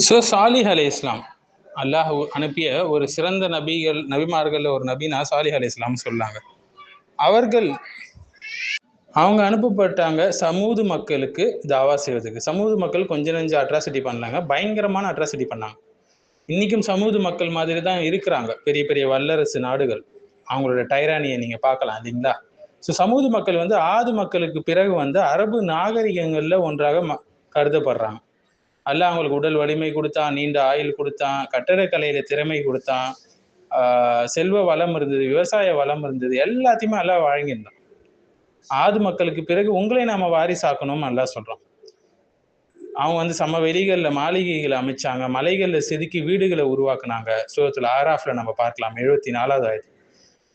So சாலிஹ் அலை இஸ்லாம் அல்லாஹ் அனுப்பிய ஒரு சிறந்த நபிமார்கள் ஒரு நபினா சாலிஹ் அலை இஸ்லாம் சொல்லாங்க. அவங்க அனுப்பப்பட்டாங்க சமூது மக்களுக்கு தாவா செய்வதற்கு. சமூது மக்கள் கொஞ்ச நெஞ்ச அட்ராசிட்டி பண்ணாங்க, பயங்கரமான அட்ராசிட்டி பண்ணாங்க. இன்னைக்கும் சமூது மக்கள் மாதிரி தான் இருக்கிறாங்க பெரிய பெரிய வல்லரசு நாடுகள். அவங்களோட டைரானியை நீங்க பார்க்கலாம் இல்லைங்களா? ஸோ சமூது மக்கள் ஆது மக்களுக்கு பிறகு அரபு நாகரிகங்கள்ல ஒன்றாக கருதப்படுறாங்க. அல்லாஹ் அவங்களுக்கு உடல் வலிமை கொடுத்தான், நீண்ட ஆயுள் கொடுத்தான், கட்டடக்கலையில திறமை கொடுத்தான், செல்வ வளம் இருந்தது, விவசாய வளம் இருந்தது, எல்லாத்தையுமே அல்லாஹ் வழங்கியிருந்தான். ஆது மக்களுக்கு பிறகு உங்களை நாம வாரிசாக்கணும்னு அல்லாஹ் சொல்றோம். அவங்க சமவெளிகள்ல மாளிகைகளை அமைச்சாங்க, மலைகள்ல செதுக்கி வீடுகளை உருவாக்குனாங்க. சூரத்துல் ஆராஃப்ல நம்ம பார்க்கலாம் 74வது ஆயத்து.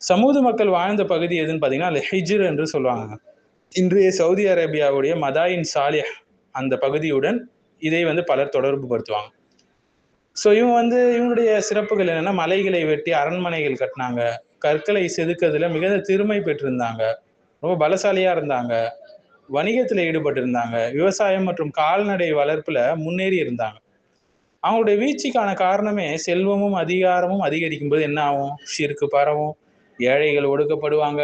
சமூது மக்கள் வாழ்ந்த பகுதி எதுன்னு பார்த்தீங்கன்னா அது ஹிஜ்ர் என்று சொல்லுவாங்க. இன்றைய சவுதி அரேபியாவுடைய மதாயின் சாலிஹ் அந்த பகுதியுடன் இதை பலர் தொடர்பு படுத்துவாங்க. ஸோ இவங்களுடைய சிறப்புகள் என்னன்னா, மலைகளை வெட்டி அரண்மனைகள் கட்டினாங்க, கற்களை செதுக்கிறதுல மிகுந்த திறமை பெற்றிருந்தாங்க, ரொம்ப பலசாலியா இருந்தாங்க, வணிகத்துல ஈடுபட்டு இருந்தாங்க, விவசாயம் மற்றும் கால்நடை வளர்ப்புல முன்னேறி இருந்தாங்க. அவங்களுடைய வீழ்ச்சிக்கான காரணமே செல்வமும் அதிகாரமும் அதிகரிக்கும் போது என்ன ஆகும்? ஷிர்க்கு பரவும், ஏழைகள் ஒடுக்கப்படுவாங்க,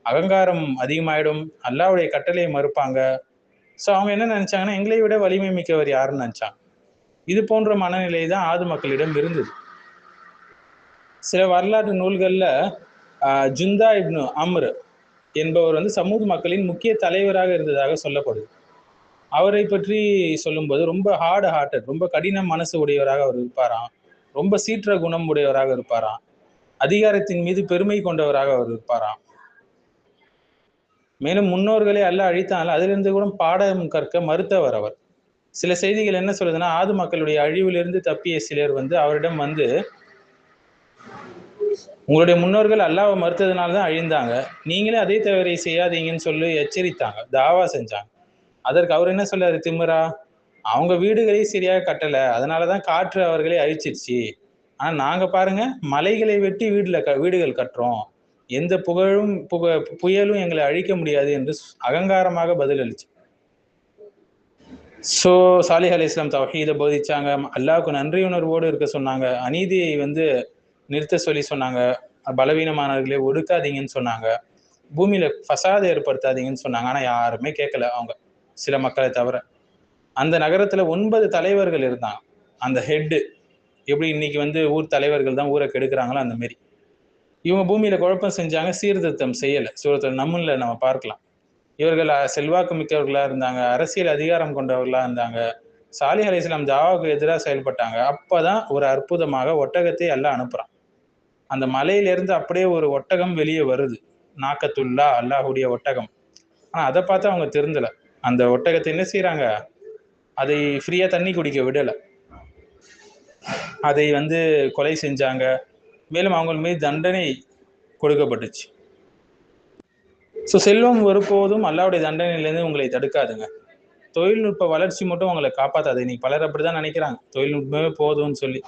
அகங்காரம் அதிகமாயிடும், அல்லாஹ்வுடைய கட்டளையை மறுப்பாங்க. ஸோ அவங்க என்ன நினைச்சாங்கன்னா, எங்களை விட வலிமை மிக்கவர் யாருன்னு நினைச்சாங்க. இது போன்ற மனநிலை தான் ஆது மக்களிடம் இருந்தது. சில வரலாற்று நூல்கள்ல ஜுந்தா இப்னு அம்ர் என்பவர் சமூக மக்களின் முக்கிய தலைவராக இருந்ததாக சொல்லப்படுது. அவரை பற்றி சொல்லும்போது ரொம்ப ஹார்ட் ஹார்ட்டட், ரொம்ப கடின மனசு உடையவராக அவர் இருப்பாராம், ரொம்ப சீற்ற குணம் உடையவராக இருப்பாராம், அதிகாரத்தின் மீது பெருமை கொண்டவராக அவர் இருப்பாராம். மேலும் முன்னோர்களை அல்லாஹ் அழித்தால் அதிலிருந்து கூட பாடம் கற்க மறுத்தவர் அவர். சில செய்திகள் என்ன சொல்லுதுன்னா, ஆது மக்களுடைய அழிவிலிருந்து தப்பிய சிலர் அவரிடம் உங்களுடைய முன்னோர்கள் அல்லாஹ்வை மறுத்ததுனால தான் அழிந்தாங்க, நீங்களே அதே தவறை செய்யாதீங்கன்னு சொல்லி எச்சரித்தாங்க, தாவா செஞ்சாங்க. அதற்கு அவர் என்ன சொல்றாரு திமிரா, அவங்க வீடுகளை சரியாக கட்டல, அதனாலதான் காற்று அவர்களை அழிச்சிருச்சு. ஆனா நாங்க பாருங்க மலைகளை வெட்டி வீடுகள் கட்டுறோம், எந்த புயலும் எங்களை அழிக்க முடியாது என்று அகங்காரமாக பதில் அளிச்சு. ஸோ சாலிஹ் அலை இஸ்லாம் தௌஹீதை போதிச்சாங்க, அல்லாஹ்வுக்கு நன்றியுணர்வோடு இருக்க சொன்னாங்க, அநீதியை நிறுத்த சொல்லி சொன்னாங்க, பலவீனமானவர்களை ஒடுக்காதீங்கன்னு சொன்னாங்க, பூமியில ஃபசாதை ஏற்படுத்தாதீங்கன்னு சொன்னாங்க. ஆனா யாருமே கேட்கல, அவங்க சில மக்களை தவிர. அந்த நகரத்துல 9 தலைவர்கள் இருந்தாங்க. அந்த ஹெட்டு எப்படி இன்னைக்கு ஊர் தலைவர்கள் தான் ஊரை கெடுக்கிறாங்களோ அந்த மாதிரி இவங்க பூமியில குழப்பம் செஞ்சாங்க, சீர்திருத்தம் செய்யல. சூரத்துல் நம்ல்ல நம்ம பார்க்கலாம். இவர்கள் செல்வாக்கு மிக்கவர்களா இருந்தாங்க, அரசியல் அதிகாரம் கொண்டவர்களா இருந்தாங்க. சாலிஹ் அலை இஸ்லாம் தாவாவுக்கு எதிராக செயல்பட்டாங்க. அப்பதான் ஒரு அற்புதமாக ஒட்டகத்தை அல்லாஹ் அனுப்புறான். அந்த மலையிலிருந்து அப்படியே ஒரு ஒட்டகம் வெளியே வருது, நாக்கத்துல்லா, அல்லாஹுடைய ஒட்டகம். ஆனா அதை பார்த்து அவங்க திருந்தல. அந்த ஒட்டகத்தை என்ன செய்யறாங்க, அதை ஃப்ரீயா தண்ணி குடிக்க விடல, அதை கொலை செஞ்சாங்க. மேலும் அவங்க மீது தண்டனை கொடுக்கப்பட்டுச்சு. ஸோ செல்வம் ஒருபோதும் அல்லாஹ்வுடைய தண்டனையிலேருந்து உங்களை தடுக்காதுங்க. தொழில்நுட்ப வளர்ச்சி மட்டும் உங்களை காப்பாற்றாது. இன்னைக்கு பலர் அப்படிதான் நினைக்கிறாங்க, தொழில்நுட்பமே போதும்னு சொல்லி.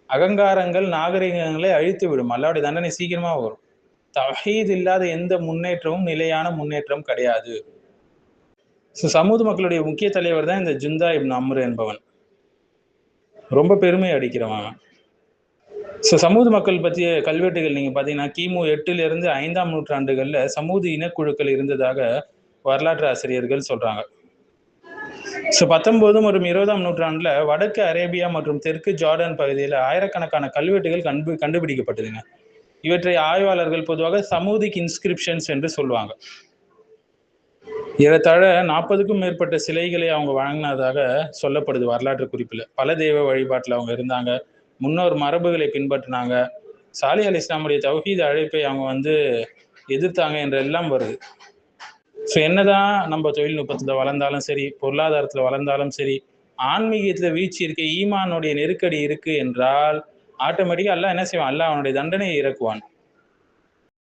அகங்காரங்கள் நாகரிகங்களை அழித்து விடும், அல்லாஹ்வுடைய தண்டனை சீக்கிரமா வரும். தௌஹீத் இல்லாத எந்த முன்னேற்றமும் நிலையான முன்னேற்றம் கிடையாது. ஸோ சமூக மக்களுடைய முக்கிய தலைவர் தான் இந்த ஜுந்தா இப்னு அம்ர் என்பவன். ரொம்ப பெருமை அடிக்கிறவன். ஸோ சமூக மக்கள் பற்றிய கல்வெட்டுகள் நீங்கள் பார்த்தீங்கன்னா கிமு 8லிருந்து 5ஆம் நூற்றாண்டுகளில் சமூக இனக்குழுக்கள் இருந்ததாக வரலாற்று ஆசிரியர்கள் சொல்கிறாங்க. ஸோ 19 மற்றும் 20ஆம் நூற்றாண்டில் வடக்கு அரேபியா மற்றும் தெற்கு ஜார்டன் பகுதியில் ஆயிரக்கணக்கான கல்வெட்டுகள் கண்டுபிடிக்கப்பட்டதுங்க. இவற்றை ஆய்வாளர்கள் பொதுவாக சமூதிக் இன்ஸ்கிரிப்ஷன்ஸ் என்று சொல்லுவாங்க. ஏறத்தாழ 40க்கும் மேற்பட்ட சிலைகளை அவங்க வழங்கினதாக சொல்லப்படுது வரலாற்று குறிப்பில். பல தெய்வ வழிபாட்டில் அவங்க இருந்தாங்க, முன்னோர் மரபுகளை பின்பற்றினாங்க, சாலிஹ் அலை இஸ்லாமுடைய தௌஹீத் அழைப்பை அவங்க எதிர்த்தாங்க என்றெல்லாம் வருது. ஸோ என்னதான் நம்ம தொழில்நுட்பத்தில் வளர்ந்தாலும் சரி, பொருளாதாரத்தில் வளர்ந்தாலும் சரி, ஆன்மீகத்தில் வீழ்ச்சி இருக்கு, ஈமானுடைய நெருக்கடி இருக்கு என்றால் ஆட்டோமேட்டிக்காக அல்லாஹ் என்ன செய்வான், அல்லாஹ் அவனுடைய தண்டனையை இறக்குவான்.